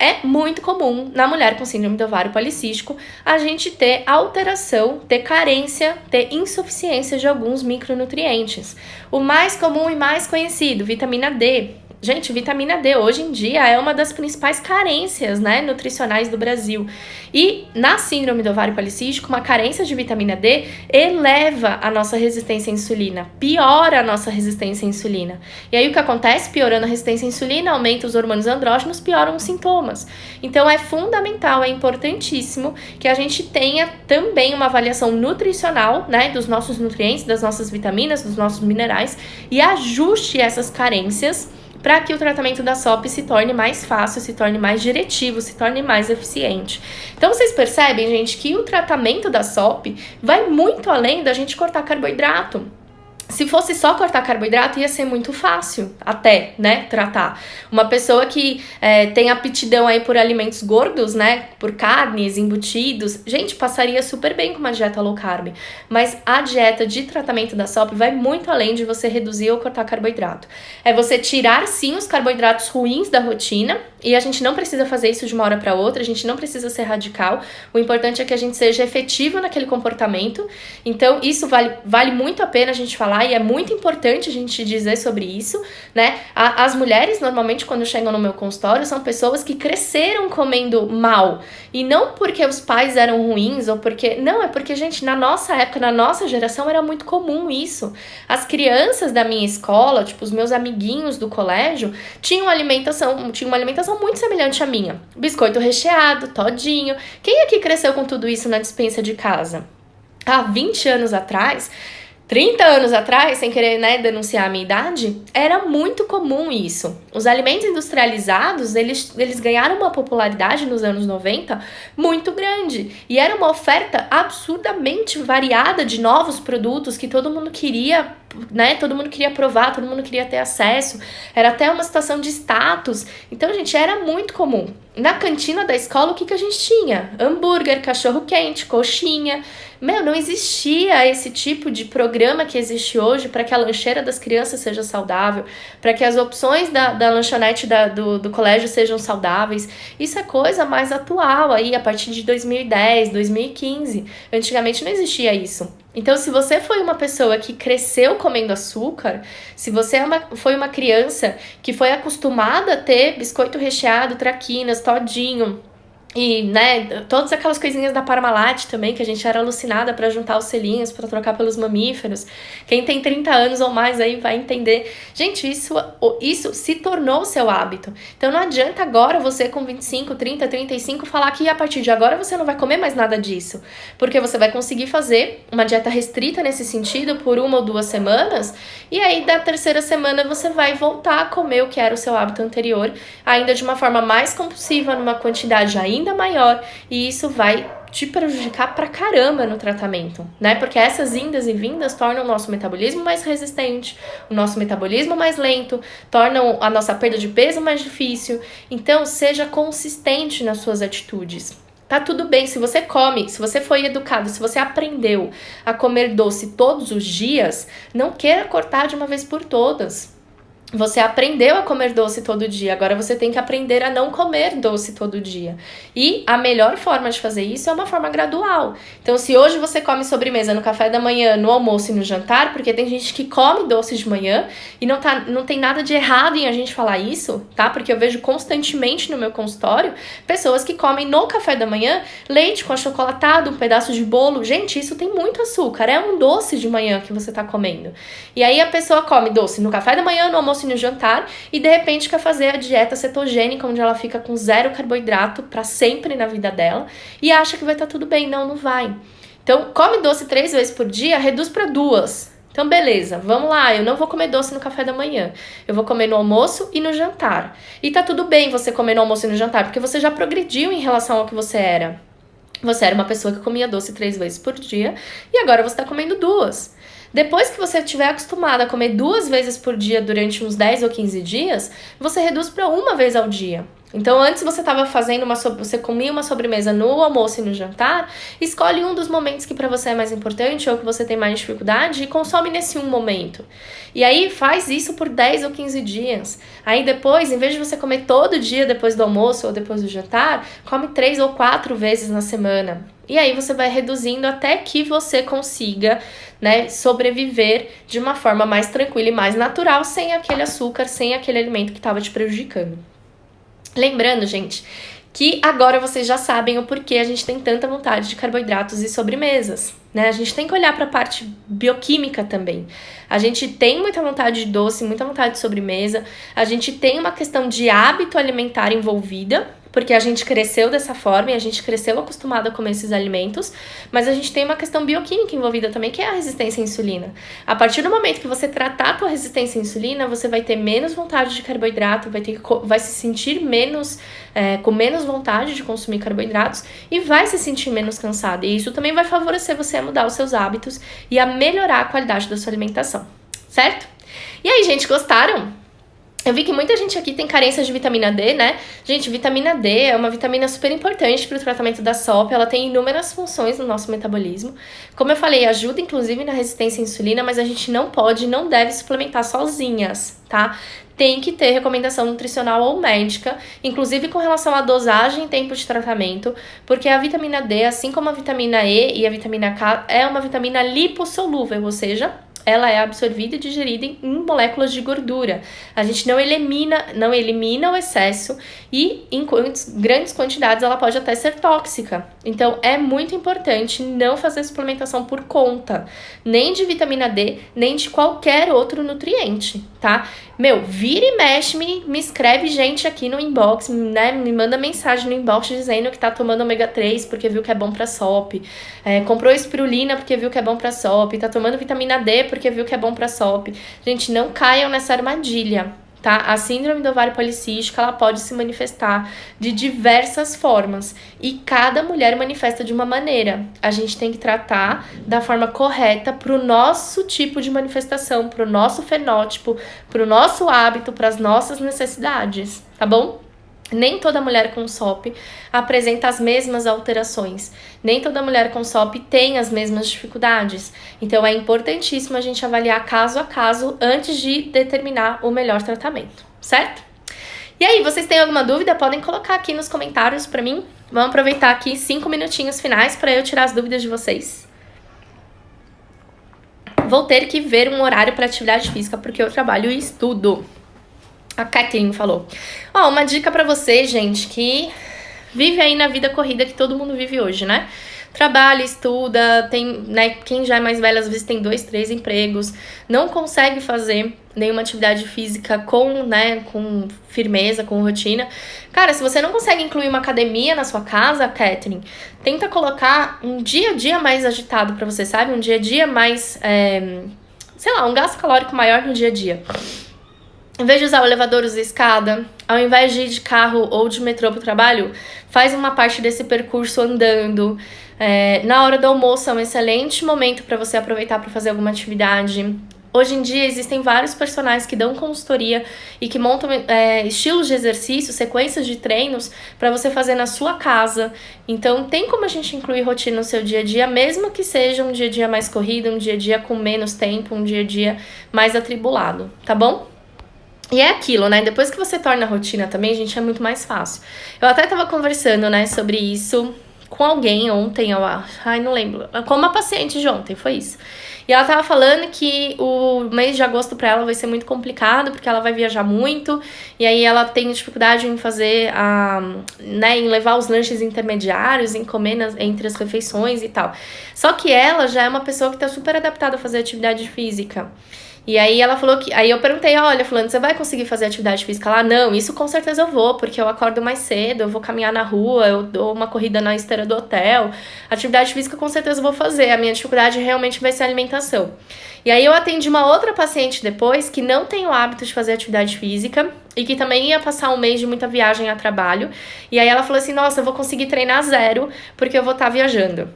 É muito comum na mulher com síndrome do ovário policístico a gente ter alteração, ter carência, ter insuficiência de alguns micronutrientes. O mais comum e mais conhecido, vitamina D. Gente, vitamina D hoje em dia é uma das principais carências, né, nutricionais do Brasil. E na síndrome do ovário policístico, uma carência de vitamina D eleva a nossa resistência à insulina, piora a nossa resistência à insulina. E aí o que acontece? Piorando a resistência à insulina, aumenta os hormônios andrógenos, pioram os sintomas. Então é fundamental, é importantíssimo que a gente tenha também uma avaliação nutricional, né, dos nossos nutrientes, das nossas vitaminas, dos nossos minerais e ajuste essas carências para que o tratamento da SOP se torne mais fácil, se torne mais diretivo, se torne mais eficiente. Então, vocês percebem, gente, que o tratamento da SOP vai muito além da gente cortar carboidrato. Se fosse só cortar carboidrato, ia ser muito fácil até, né, tratar. Uma pessoa que tem aptidão aí por alimentos gordos, né, por carnes, embutidos, gente, passaria super bem com uma dieta low carb. Mas a dieta de tratamento da SOP vai muito além de você reduzir ou cortar carboidrato. É você tirar, sim, os carboidratos ruins da rotina, e a gente não precisa fazer isso de uma hora para outra, a gente não precisa ser radical. O importante é que a gente seja efetivo naquele comportamento. Então, isso vale muito a pena a gente falar, E é muito importante a gente dizer sobre isso, né? As mulheres, normalmente, quando chegam no meu consultório, são pessoas que cresceram comendo mal. E não porque os pais eram ruins ou porque... Não, é porque, gente, na nossa época, na nossa geração, era muito comum isso. As crianças da minha escola, tipo, os meus amiguinhos do colégio, tinham uma alimentação muito semelhante à minha. Biscoito recheado, todinho. Quem aqui cresceu com tudo isso na despensa de casa? Há 20 anos atrás, 30 anos atrás, sem querer, né, denunciar a minha idade, era muito comum isso. Os alimentos industrializados, eles ganharam uma popularidade nos anos 90 muito grande. E era uma oferta absurdamente variada de novos produtos que todo mundo queria, né? Todo mundo queria provar, todo mundo queria ter acesso. Era até uma situação de status. Então, gente, era muito comum. Na cantina da escola, o que a gente tinha? Hambúrguer, cachorro-quente, coxinha. Não existia esse tipo de programa que existe hoje para que a lancheira das crianças seja saudável, para que as opções da lanchonete do colégio sejam saudáveis. Isso é coisa mais atual aí, a partir de 2010, 2015. Antigamente não existia isso. Então, se você foi uma pessoa que cresceu comendo açúcar, se você foi uma criança que foi acostumada a ter biscoito recheado, traquinas, todinho, e, né, todas aquelas coisinhas da Parmalat também, que a gente era alucinada para juntar os selinhos, para trocar pelos mamíferos. Quem tem 30 anos ou mais aí vai entender. Gente, isso se tornou seu hábito. Então não adianta agora você com 25, 30, 35 falar que a partir de agora você não vai comer mais nada disso. Porque você vai conseguir fazer uma dieta restrita nesse sentido por 1 ou 2 semanas, e aí da terceira semana você vai voltar a comer o que era o seu hábito anterior, ainda de uma forma mais compulsiva, numa quantidade ainda maior, e isso vai te prejudicar pra caramba no tratamento, né? Porque essas indas e vindas tornam o nosso metabolismo mais resistente, o nosso metabolismo mais lento, tornam a nossa perda de peso mais difícil. Então, seja consistente nas suas atitudes. Tá tudo bem, se você come, se você foi educado, se você aprendeu a comer doce todos os dias, não queira cortar de uma vez por todas. Você aprendeu a comer doce todo dia, agora você tem que aprender a não comer doce todo dia. E a melhor forma de fazer isso é uma forma gradual. Então, se hoje você come sobremesa no café da manhã, no almoço e no jantar, porque tem gente que come doce de manhã, e não tem nada de errado em a gente falar isso, tá? Porque eu vejo constantemente no meu consultório pessoas que comem no café da manhã leite com achocolatado, um pedaço de bolo. Gente, isso tem muito açúcar, é um doce de manhã que você tá comendo. E aí a pessoa come doce no café da manhã, no almoço no jantar, e de repente quer fazer a dieta cetogênica, onde ela fica com 0 carboidrato para sempre na vida dela, e acha que vai estar tudo bem. Não vai. Então, come doce 3 vezes por dia, reduz para 2. Então, beleza, vamos lá, eu não vou comer doce no café da manhã, eu vou comer no almoço e no jantar. E tá tudo bem você comer no almoço e no jantar, porque você já progrediu em relação ao que você era. Você era uma pessoa que comia doce 3 vezes por dia, e agora você tá comendo 2. Depois que você estiver acostumado a comer 2 vezes por dia durante uns 10 ou 15 dias, você reduz para 1 vez ao dia. Então, antes você estava fazendo você comia uma sobremesa no almoço e no jantar, escolhe um dos momentos que para você é mais importante ou que você tem mais dificuldade e consome nesse um momento. E aí faz isso por 10 ou 15 dias. Aí depois, em vez de você comer todo dia depois do almoço ou depois do jantar, come 3 ou 4 vezes na semana. E aí você vai reduzindo até que você consiga, né, sobreviver de uma forma mais tranquila e mais natural, sem aquele açúcar, sem aquele alimento que estava te prejudicando. Lembrando, gente, que agora vocês já sabem o porquê a gente tem tanta vontade de carboidratos e sobremesas, né? A gente tem que olhar para a parte bioquímica também. A gente tem muita vontade de doce, muita vontade de sobremesa, a gente tem uma questão de hábito alimentar envolvida, porque a gente cresceu dessa forma e a gente cresceu acostumado a comer esses alimentos, mas a gente tem uma questão bioquímica envolvida também, que é a resistência à insulina. A partir do momento que você tratar a tua resistência à insulina, você vai ter menos vontade de carboidrato, vai se sentir com menos vontade de consumir carboidratos e vai se sentir menos cansado. E isso também vai favorecer você a mudar os seus hábitos e a melhorar a qualidade da sua alimentação, certo? E aí, gente, gostaram? Eu vi que muita gente aqui tem carência de vitamina D, né? Gente, vitamina D é uma vitamina super importante para o tratamento da SOP, ela tem inúmeras funções no nosso metabolismo. Como eu falei, ajuda inclusive na resistência à insulina, mas a gente não pode e não deve suplementar sozinhas, tá? Tem que ter recomendação nutricional ou médica, inclusive com relação à dosagem e tempo de tratamento, porque a vitamina D, assim como a vitamina E e a vitamina K, é uma vitamina lipossolúvel, ou seja, ela é absorvida e digerida em moléculas de gordura. A gente não elimina o excesso e em grandes quantidades ela pode até ser tóxica. Então é muito importante não fazer suplementação por conta, nem de vitamina D, nem de qualquer outro nutriente, tá? Vira e mexe, me escreve gente aqui no inbox, né? Me manda mensagem no inbox dizendo que tá tomando ômega 3 porque viu que é bom pra SOP, comprou espirulina porque viu que é bom pra SOP, tá tomando vitamina D porque viu que é bom pra SOP. Gente, não caiam nessa armadilha, tá? A síndrome do ovário policístico, ela pode se manifestar de diversas formas e cada mulher manifesta de uma maneira. A gente tem que tratar da forma correta pro nosso tipo de manifestação, pro nosso fenótipo, pro nosso hábito, pras nossas necessidades, tá bom? Nem toda mulher com SOP apresenta as mesmas alterações. Nem toda mulher com SOP tem as mesmas dificuldades. Então, é importantíssimo a gente avaliar caso a caso antes de determinar o melhor tratamento, certo? E aí, vocês têm alguma dúvida? Podem colocar aqui nos comentários pra mim. Vamos aproveitar aqui 5 minutinhos finais para eu tirar as dúvidas de vocês. Vou ter que ver um horário para atividade física porque eu trabalho e estudo. A Kathleen falou. Uma dica pra você, gente, que vive aí na vida corrida que todo mundo vive hoje, né? Trabalha, estuda, tem, né? Quem já é mais velho, às vezes tem 2, 3 empregos, não consegue fazer nenhuma atividade física com firmeza, com rotina. Cara, se você não consegue incluir uma academia na sua casa, Kathleen, tenta colocar um dia a dia mais agitado pra você, sabe? Um dia a dia mais, um gasto calórico maior no dia a dia. Em vez de usar o elevador, use a escada. Ao invés de ir de carro ou de metrô para o trabalho, faz uma parte desse percurso andando. Na hora do almoço é um excelente momento para você aproveitar para fazer alguma atividade. Hoje em dia existem vários personagens que dão consultoria e que montam estilos de exercício, sequências de treinos para você fazer na sua casa. Então tem como a gente incluir rotina no seu dia a dia, mesmo que seja um dia a dia mais corrido, um dia a dia com menos tempo, um dia a dia mais atribulado, tá bom? E é aquilo, né? Depois que você torna a rotina também, gente, é muito mais fácil. Eu até tava conversando, né, sobre isso com alguém ontem, não lembro, com uma paciente de ontem, foi isso. E ela tava falando que o mês de agosto pra ela vai ser muito complicado, porque ela vai viajar muito, e aí ela tem dificuldade em fazer, em levar os lanches intermediários, em comer entre as refeições e tal. Só que ela já é uma pessoa que tá super adaptada a fazer atividade física. E aí ela falou que... Aí eu perguntei, olha, fulano, você vai conseguir fazer atividade física lá? Não, isso com certeza eu vou, porque eu acordo mais cedo, eu vou caminhar na rua, eu dou uma corrida na esteira do hotel. Atividade física com certeza eu vou fazer, a minha dificuldade realmente vai ser a alimentação. E aí eu atendi uma outra paciente depois que não tem o hábito de fazer atividade física e que também ia passar um mês de muita viagem a trabalho. E aí ela falou assim, nossa, eu vou conseguir treinar 0 porque eu vou estar viajando.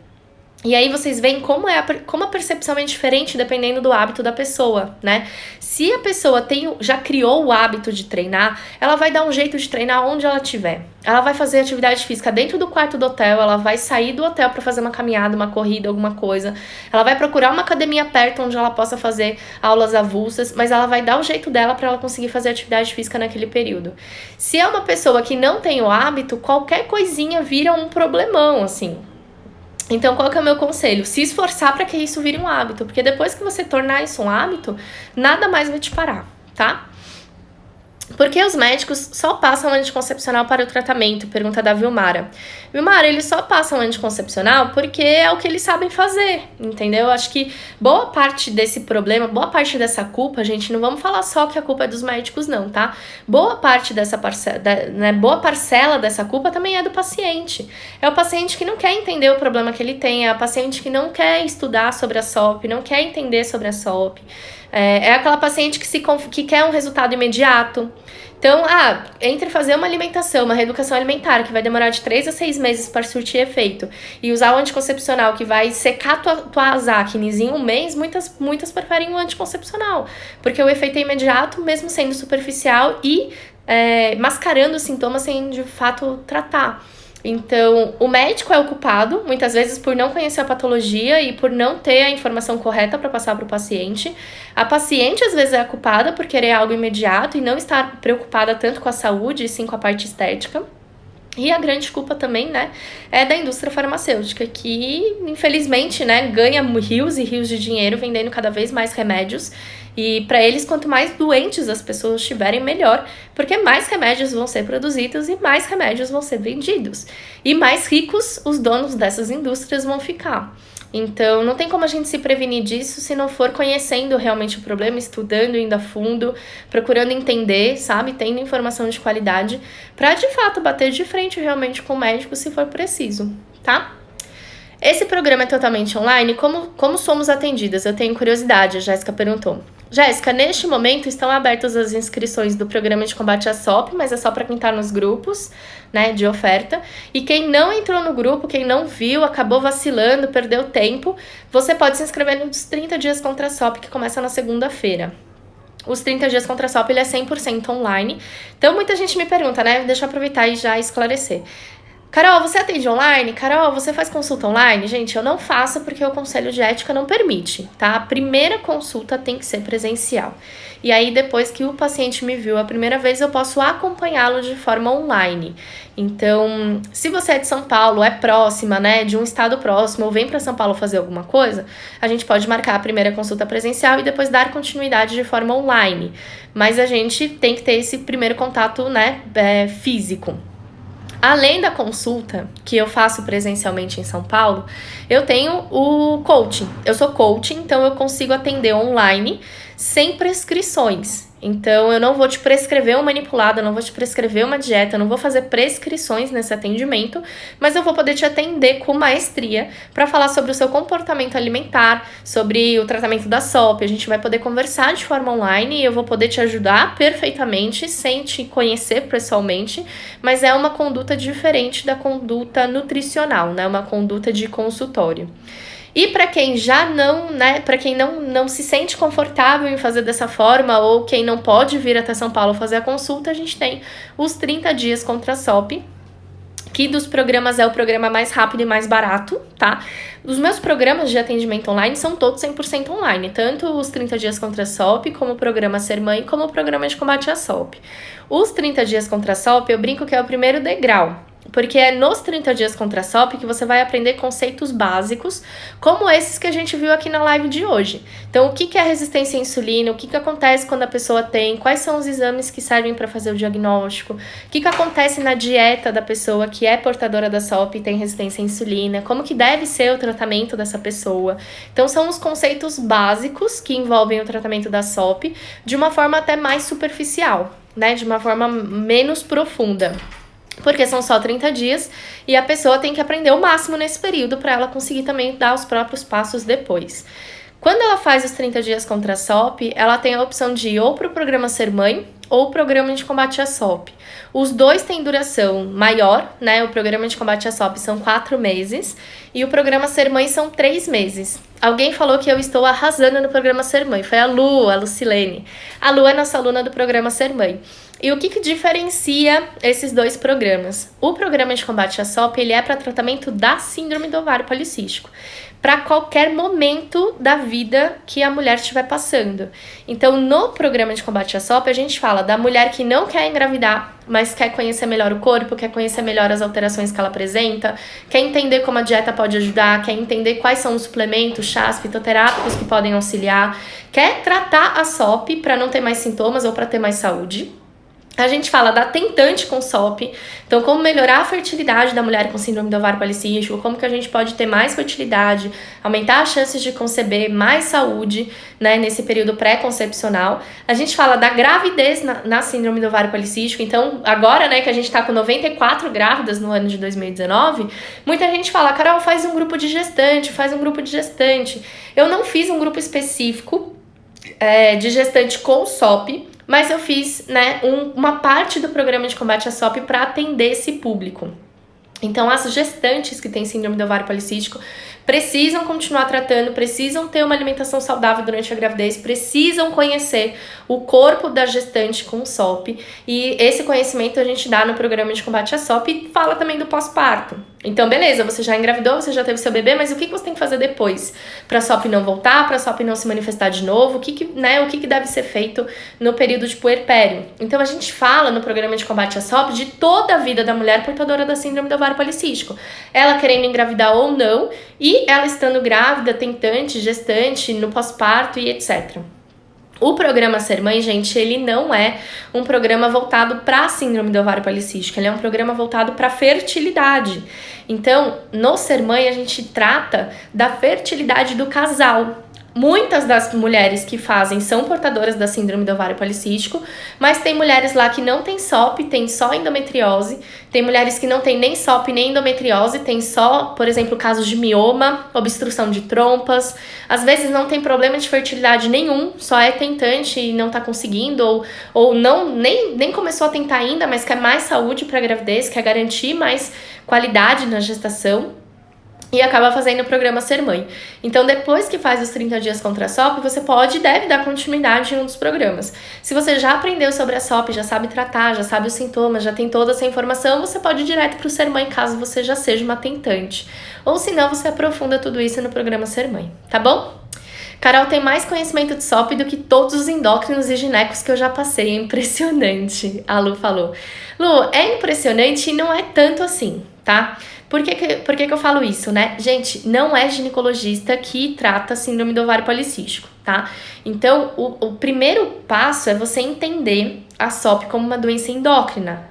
E aí vocês veem como a percepção é diferente dependendo do hábito da pessoa, né? Se a pessoa já criou o hábito de treinar, ela vai dar um jeito de treinar onde ela estiver. Ela vai fazer atividade física dentro do quarto do hotel, ela vai sair do hotel para fazer uma caminhada, uma corrida, alguma coisa. Ela vai procurar uma academia perto onde ela possa fazer aulas avulsas, mas ela vai dar o jeito dela para ela conseguir fazer atividade física naquele período. Se é uma pessoa que não tem o hábito, qualquer coisinha vira um problemão, assim. Então, qual que é o meu conselho? Se esforçar para que isso vire um hábito, porque depois que você tornar isso um hábito, nada mais vai te parar, tá? Por que os médicos só passam anticoncepcional para o tratamento? Pergunta da Vilmara. Vilmara, eles só passam anticoncepcional porque é o que eles sabem fazer, entendeu? Acho que boa parte desse problema, boa parte dessa culpa, gente, não vamos falar só que a culpa é dos médicos não, tá? Boa parte dessa parcela, boa parcela dessa culpa também é do paciente. É o paciente que não quer entender o problema que ele tem, é a paciente que não quer estudar sobre a SOP, não quer entender sobre a SOP. É aquela paciente que quer um resultado imediato. Então, entre fazer uma alimentação, uma reeducação alimentar, que vai demorar de 3 a 6 meses para surtir efeito, e usar o anticoncepcional, que vai secar tua acnes em 1 mês, muitas preferem o anticoncepcional. Porque o efeito é imediato, mesmo sendo superficial e mascarando os sintomas sem, de fato, tratar. Então, o médico é o culpado, muitas vezes por não conhecer a patologia e por não ter a informação correta para passar para o paciente. A paciente, às vezes, é a culpada por querer algo imediato e não estar preocupada tanto com a saúde, e sim com a parte estética. E a grande culpa também, né, é da indústria farmacêutica, que infelizmente, né, ganha rios e rios de dinheiro vendendo cada vez mais remédios. E para eles, quanto mais doentes as pessoas estiverem, melhor, porque mais remédios vão ser produzidos e mais remédios vão ser vendidos. E mais ricos os donos dessas indústrias vão ficar. Então, não tem como a gente se prevenir disso se não for conhecendo realmente o problema, estudando, indo a fundo, procurando entender, sabe? Tendo informação de qualidade, para de fato bater de frente realmente com o médico se for preciso, tá? Esse programa é totalmente online. Como somos atendidas? Eu tenho curiosidade, a Jéssica perguntou. Jéssica, neste momento estão abertas as inscrições do programa de combate à SOP, mas é só para quem está nos grupos, né, de oferta. E quem não entrou no grupo, quem não viu, acabou vacilando, perdeu tempo, você pode se inscrever nos 30 dias contra a SOP, que começa na segunda-feira. Os 30 dias contra a SOP, ele é 100% online. Então, muita gente me pergunta, né? Deixa eu aproveitar e já esclarecer. Carol, você atende online? Carol, você faz consulta online? Gente, eu não faço porque o Conselho de Ética não permite, tá? A primeira consulta tem que ser presencial. E aí, depois que o paciente me viu a primeira vez, eu posso acompanhá-lo de forma online. Então, se você é de São Paulo, é próxima, né, de um estado próximo, ou vem para São Paulo fazer alguma coisa, a gente pode marcar a primeira consulta presencial e depois dar continuidade de forma online. Mas a gente tem que ter esse primeiro contato, né, físico. Além da consulta, que eu faço presencialmente em São Paulo, eu tenho o coaching. Eu sou coaching, então eu consigo atender online sem prescrições. Então, eu não vou te prescrever um manipulado, eu não vou te prescrever uma dieta, eu não vou fazer prescrições nesse atendimento, mas eu vou poder te atender com maestria para falar sobre o seu comportamento alimentar, sobre o tratamento da SOP. A gente vai poder conversar de forma online e eu vou poder te ajudar perfeitamente, sem te conhecer pessoalmente, mas é uma conduta diferente da conduta nutricional, né? Uma conduta de consultório. E para quem já não, né, para quem não se sente confortável em fazer dessa forma ou quem não pode vir até São Paulo fazer a consulta, a gente tem os 30 dias contra a SOP, que dos programas é o programa mais rápido e mais barato, tá? Os meus programas de atendimento online são todos 100% online, tanto os 30 dias contra a SOP, como o programa Ser Mãe, como o programa de combate à SOP. Os 30 dias contra a SOP, eu brinco que é o primeiro degrau, porque é nos 30 dias contra a SOP que você vai aprender conceitos básicos, como esses que a gente viu aqui na live de hoje. Então, o que é resistência à insulina, o que acontece quando a pessoa tem, quais são os exames que servem para fazer o diagnóstico, o que acontece na dieta da pessoa que é portadora da SOP e tem resistência à insulina, como que deve ser o tratamento dessa pessoa. Então, são os conceitos básicos que envolvem o tratamento da SOP de uma forma até mais superficial, né? De uma forma menos profunda. Porque são só 30 dias e a pessoa tem que aprender o máximo nesse período para ela conseguir também dar os próprios passos depois. Quando ela faz os 30 dias contra a SOP, ela tem a opção de ir ou para o programa Ser Mãe ou o programa de combate à SOP. Os dois têm duração maior, né? O programa de combate à SOP são 4 meses e o programa Ser Mãe são 3 meses. Alguém falou que eu estou arrasando no programa Ser Mãe, foi a Lucilene. A Lu é nossa aluna do programa Ser Mãe. E o que diferencia esses dois programas? O programa de combate à SOP, ele é para tratamento da síndrome do ovário policístico, para qualquer momento da vida que a mulher estiver passando. Então, no programa de combate à SOP, a gente fala da mulher que não quer engravidar, mas quer conhecer melhor o corpo, quer conhecer melhor as alterações que ela apresenta, quer entender como a dieta pode ajudar, quer entender quais são os suplementos, chás, fitoterápicos que podem auxiliar, quer tratar a SOP para não ter mais sintomas ou para ter mais saúde. A gente fala da tentante com SOP, então como melhorar a fertilidade da mulher com síndrome do ovário policístico, como que a gente pode ter mais fertilidade, aumentar as chances de conceber, mais saúde, né, nesse período pré-concepcional. A gente fala da gravidez na síndrome do ovário policístico, então agora, né, que a gente tá com 94 grávidas no ano de 2019, muita gente fala, Carol, faz um grupo de gestante, faz um grupo de gestante. Eu não fiz um grupo específico de gestante com SOP, mas eu fiz, né, uma parte do programa de combate à SOP para atender esse público. Então, as gestantes que têm síndrome do ovário policístico precisam continuar tratando, precisam ter uma alimentação saudável durante a gravidez, precisam conhecer o corpo da gestante com SOP. E esse conhecimento a gente dá no programa de combate à SOP e fala também do pós-parto. Então, beleza, você já engravidou, você já teve seu bebê, mas o que você tem que fazer depois? Pra SOP não voltar, pra SOP não se manifestar de novo? O que deve ser feito no período de puerpério? Então, a gente fala no programa de combate à SOP de toda a vida da mulher portadora da síndrome do ovário policístico. Ela querendo engravidar ou não, e ela estando grávida, tentante, gestante, no pós-parto e etc. O programa Ser Mãe, gente, ele não é um programa voltado para a síndrome do ovário policístico, ele é um programa voltado para fertilidade. Então, no Ser Mãe, a gente trata da fertilidade do casal. Muitas das mulheres que fazem são portadoras da síndrome do ovário policístico, mas tem mulheres lá que não tem SOP, tem só endometriose, tem mulheres que não tem nem SOP nem endometriose, tem só, por exemplo, casos de mioma, obstrução de trompas, às vezes não tem problema de fertilidade nenhum, só é tentante e não tá conseguindo, ou não, nem começou a tentar ainda, mas quer mais saúde para a gravidez, quer garantir mais qualidade na gestação. E acaba fazendo o programa Ser Mãe. Então, depois que faz os 30 dias contra a SOP, você pode e deve dar continuidade em um dos programas. Se você já aprendeu sobre a SOP, já sabe tratar, já sabe os sintomas, já tem toda essa informação, você pode ir direto para o Ser Mãe, caso você já seja uma tentante. Ou se não, você aprofunda tudo isso no programa Ser Mãe, tá bom? Carol tem mais conhecimento de SOP do que todos os endócrinos e ginecos que eu já passei. É impressionante, a Lu falou. Lu, é impressionante e não é tanto assim, tá? Por que eu falo isso, né? Gente, não é ginecologista que trata síndrome do ovário policístico, tá? Então, o primeiro passo é você entender a SOP como uma doença endócrina,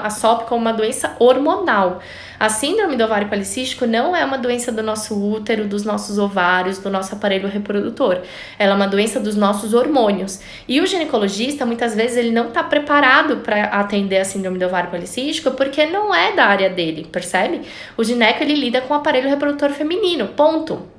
a SOP como uma doença hormonal. A síndrome do ovário policístico não é uma doença do nosso útero, dos nossos ovários, do nosso aparelho reprodutor. Ela é uma doença dos nossos hormônios. E o ginecologista, muitas vezes, ele não está preparado para atender a síndrome do ovário policístico porque não é da área dele, percebe? O gineco, ele lida com o aparelho reprodutor feminino, ponto.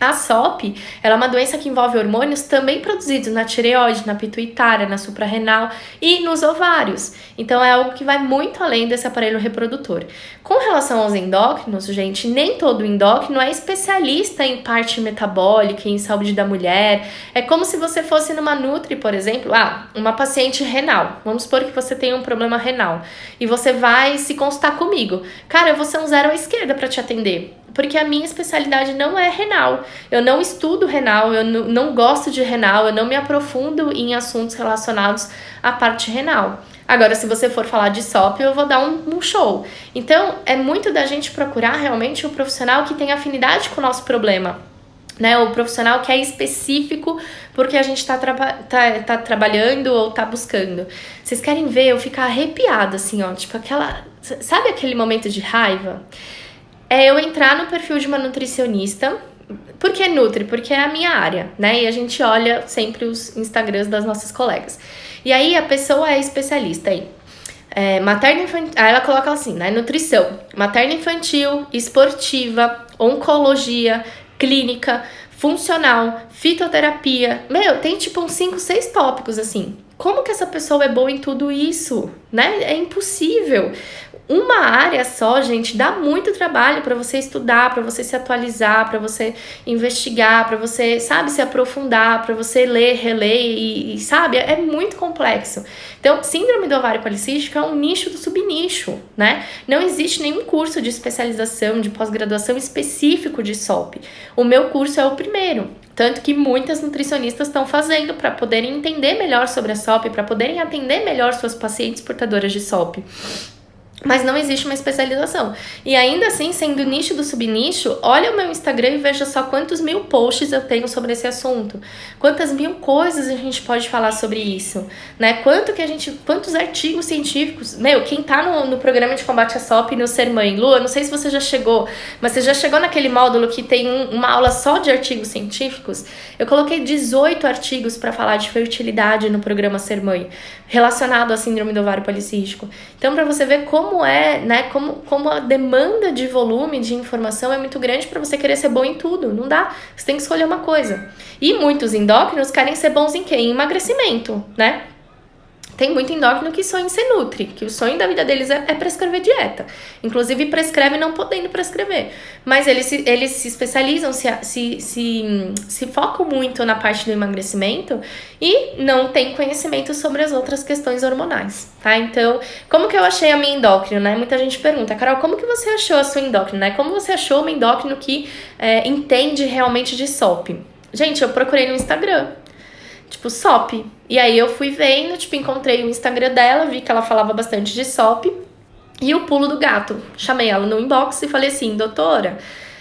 A SOP, ela é uma doença que envolve hormônios também produzidos na tireoide, na pituitária, na suprarrenal e nos ovários. Então, é algo que vai muito além desse aparelho reprodutor. Com relação aos endócrinos, gente, nem todo endócrino é especialista em parte metabólica, em saúde da mulher. É como se você fosse numa Nutri, por exemplo, uma paciente renal. Vamos supor que você tem um problema renal e você vai se consultar comigo. Cara, eu vou ser um zero à esquerda para te atender. Porque a minha especialidade não é renal. Eu não estudo renal, eu não gosto de renal, eu não me aprofundo em assuntos relacionados à parte renal. Agora, se você for falar de SOP, eu vou dar um show. Então, é muito da gente procurar realmente um profissional que tenha afinidade com o nosso problema. Né, o profissional que é específico porque a gente tá trabalhando ou tá buscando. Vocês querem ver eu ficar arrepiada, assim, ó, tipo aquela... Sabe aquele momento de raiva? É eu entrar no perfil de uma nutricionista. Por que Nutri? Porque é a minha área, né? E a gente olha sempre os Instagrams das nossas colegas. E aí a pessoa é especialista aí. Materno-infantil, aí ela coloca assim, né? Nutrição, materno-infantil, esportiva, oncologia, clínica, funcional, fitoterapia. Tem tipo uns 5, 6 tópicos assim. Como que essa pessoa é boa em tudo isso, né? É impossível. Uma área só, gente, dá muito trabalho para você estudar, para você se atualizar, para você investigar, para você, sabe, se aprofundar, para você ler, reler e, sabe, é muito complexo. Então, síndrome do ovário policístico é um nicho do subnicho, né? Não existe nenhum curso de especialização, de pós-graduação específico de SOP. O meu curso é o primeiro. Tanto que muitas nutricionistas estão fazendo para poderem entender melhor sobre a SOP, para poderem atender melhor suas pacientes portadoras de SOP. Mas não existe uma especialização. E ainda assim, sendo nicho do subnicho, olha o meu Instagram e veja só quantos 1000 posts eu tenho sobre esse assunto. Quantas 1000 coisas a gente pode falar sobre isso, né? Quantos artigos científicos... Quem tá no programa de combate à SOP no Ser Mãe, Lu, eu não sei se você já chegou, mas você já chegou naquele módulo que tem uma aula só de artigos científicos? Eu coloquei 18 artigos para falar de fertilidade no programa Ser Mãe, relacionado à síndrome do ovário policístico. Então, para você ver como é, né, como a demanda de volume de informação é muito grande para você querer ser bom em tudo. Não dá, você tem que escolher uma coisa. E muitos endócrinos querem ser bons em quê? Em emagrecimento, né? Tem muito endócrino que sonha em ser nutri, que o sonho da vida deles é prescrever dieta. Inclusive, prescreve não podendo prescrever. Mas eles se especializam, se focam muito na parte do emagrecimento e não têm conhecimento sobre as outras questões hormonais, tá? Então, como que eu achei a minha endócrino, né? Muita gente pergunta, Carol, como que você achou a sua endócrino, né? Como você achou uma endócrino que entende realmente de SOP? Gente, eu procurei no Instagram. Tipo, SOP. E aí eu fui vendo, tipo, encontrei o Instagram dela, vi que ela falava bastante de SOP. E o pulo do gato. Chamei ela no inbox e falei assim, doutora,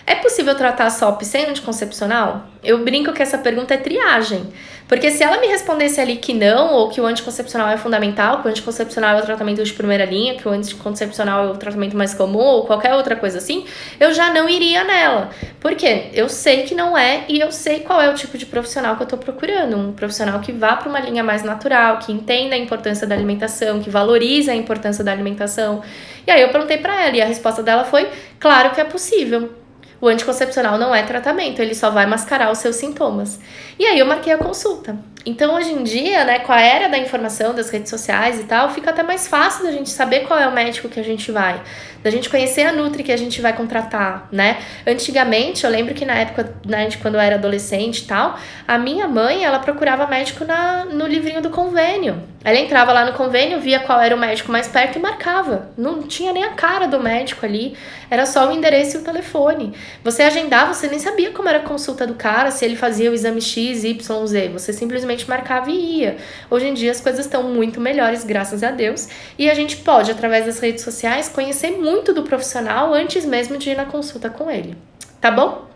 é possível tratar a SOP sem anticoncepcional? Eu brinco que essa pergunta é triagem. Porque se ela me respondesse ali que não, ou que o anticoncepcional é fundamental, que o anticoncepcional é o tratamento de primeira linha, que o anticoncepcional é o tratamento mais comum, ou qualquer outra coisa assim, eu já não iria nela. Por quê? Eu sei que não é, e eu sei qual é o tipo de profissional que eu tô procurando. Um profissional que vá para uma linha mais natural, que entenda a importância da alimentação, que valorize a importância da alimentação. E aí eu perguntei pra ela, e a resposta dela foi, claro que é possível. O anticoncepcional não é tratamento, ele só vai mascarar os seus sintomas. E aí eu marquei a consulta. Então, hoje em dia, né, com a era da informação, das redes sociais e tal, fica até mais fácil da gente saber qual é o médico que a gente vai, da gente conhecer a nutri que a gente vai contratar, né? Antigamente, eu lembro que na época, né, de quando eu era adolescente e tal, a minha mãe, ela procurava médico no livrinho do convênio. Ela entrava lá no convênio, via qual era o médico mais perto e marcava. Não tinha nem a cara do médico ali, era só o endereço e o telefone. Você agendava, você nem sabia como era a consulta do cara, se ele fazia o exame X, Y, Z. Você simplesmente marcava e ia. Hoje em dia as coisas estão muito melhores, graças a Deus. E a gente pode, através das redes sociais, conhecer muito do profissional antes mesmo de ir na consulta com ele. Tá bom?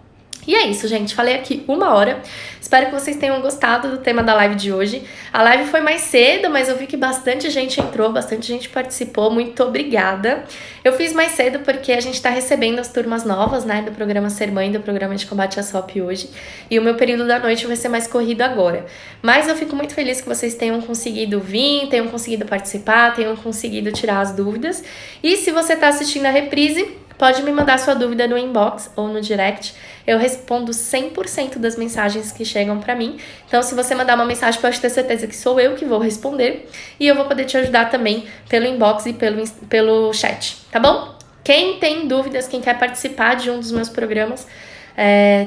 E é isso, gente. Falei aqui 1 hora. Espero que vocês tenham gostado do tema da live de hoje. A live foi mais cedo, mas eu vi que bastante gente entrou, bastante gente participou. Muito obrigada. Eu fiz mais cedo porque a gente tá recebendo as turmas novas, né, do programa Ser Mãe, do programa de combate à SOP hoje. E o meu período da noite vai ser mais corrido agora. Mas eu fico muito feliz que vocês tenham conseguido vir, tenham conseguido participar, tenham conseguido tirar as dúvidas. E se você tá assistindo a reprise, pode me mandar sua dúvida no inbox ou no direct. Eu respondo 100% das mensagens que chegam pra mim. Então, se você mandar uma mensagem, pode ter certeza que sou eu que vou responder. E eu vou poder te ajudar também pelo inbox e pelo chat, tá bom? Quem tem dúvidas, quem quer participar de um dos meus programas,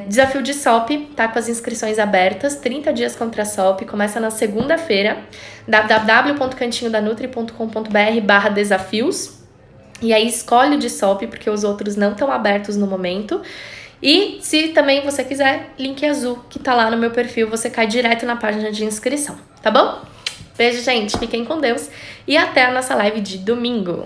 Desafio de SOP, tá com as inscrições abertas, 30 dias contra a SOP, começa na segunda-feira, www.cantinhodanutri.com.br/desafios. E aí escolhe o de SOP, porque os outros não estão abertos no momento. E se também você quiser, link azul que tá lá no meu perfil, você cai direto na página de inscrição, tá bom? Beijo, gente, fiquem com Deus e até a nossa live de domingo.